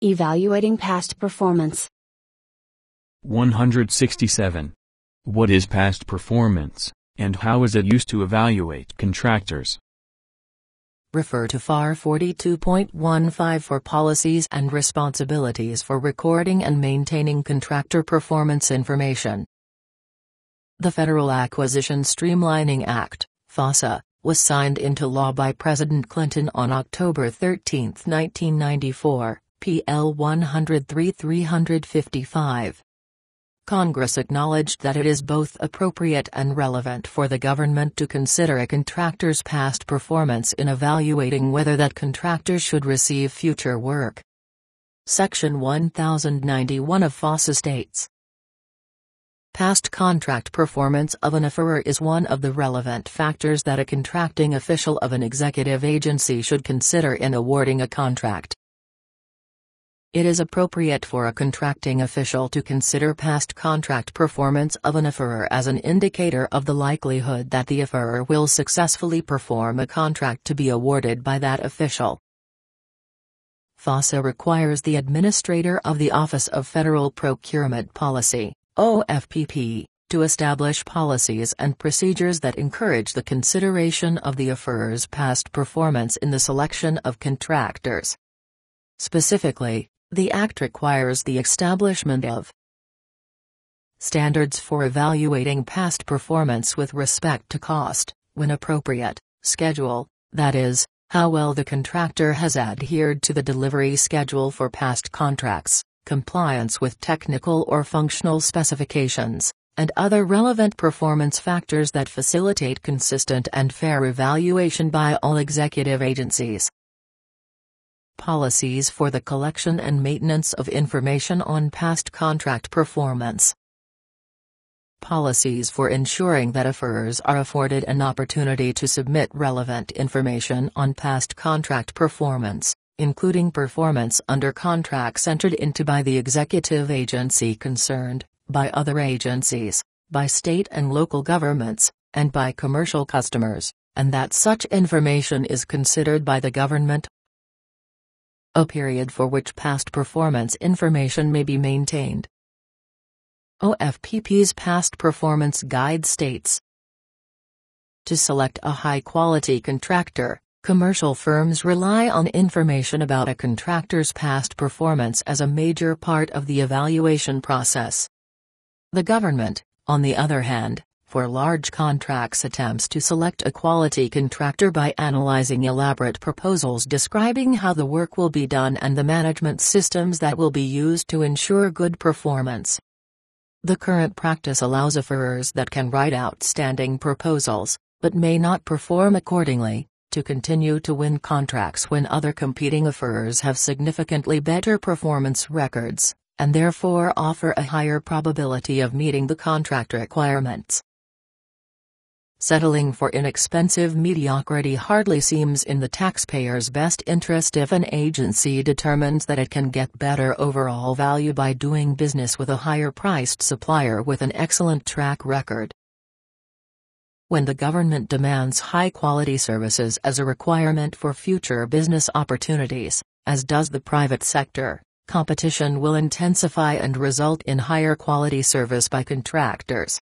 Evaluating past performance. 167. What is past performance, and how is it used to evaluate contractors? Refer to FAR 42.15 for policies and responsibilities for recording and maintaining contractor performance information. The Federal Acquisition Streamlining Act, FASA, was signed into law by President Clinton on October 13, 1994, PL 103-355. Congress acknowledged that it is both appropriate and relevant for the government to consider a contractor's past performance in evaluating whether that contractor should receive future work. Section 1091 of FASA states, past contract performance of an offeror is one of the relevant factors that a contracting official of an executive agency should consider in awarding a contract. It is appropriate for a contracting official to consider past contract performance of an offeror as an indicator of the likelihood that the offeror will successfully perform a contract to be awarded by that official. FASA requires the Administrator of the Office of Federal Procurement Policy, OFPP, to establish policies and procedures that encourage the consideration of the offeror's past performance in the selection of contractors. Specifically, the Act requires the establishment of standards for evaluating past performance with respect to cost, when appropriate, schedule, that is, how well the contractor has adhered to the delivery schedule for past contracts, compliance with technical or functional specifications, and other relevant performance factors that facilitate consistent and fair evaluation by all executive agencies. Policies for the collection and maintenance of information on past contract performance. Policies for ensuring that offerors are afforded an opportunity to submit relevant information on past contract performance, including performance under contracts entered into by the executive agency concerned, by other agencies, by state and local governments, and by commercial customers, and that such information is considered by the government. A period for which past performance information may be maintained. OFPP's Past Performance Guide states, to select a high-quality contractor, commercial firms rely on information about a contractor's past performance as a major part of the evaluation process. The government, on the other hand, for large contracts attempts to select a quality contractor by analyzing elaborate proposals describing how the work will be done and the management systems that will be used to ensure good performance. The current practice allows offerors that can write outstanding proposals, but may not perform accordingly, to continue to win contracts when other competing offerors have significantly better performance records, and therefore offer a higher probability of meeting the contract requirements. Settling for inexpensive mediocrity hardly seems in the taxpayer's best interest if an agency determines that it can get better overall value by doing business with a higher-priced supplier with an excellent track record. When the government demands high-quality services as a requirement for future business opportunities, as does the private sector, competition will intensify and result in higher quality service by contractors.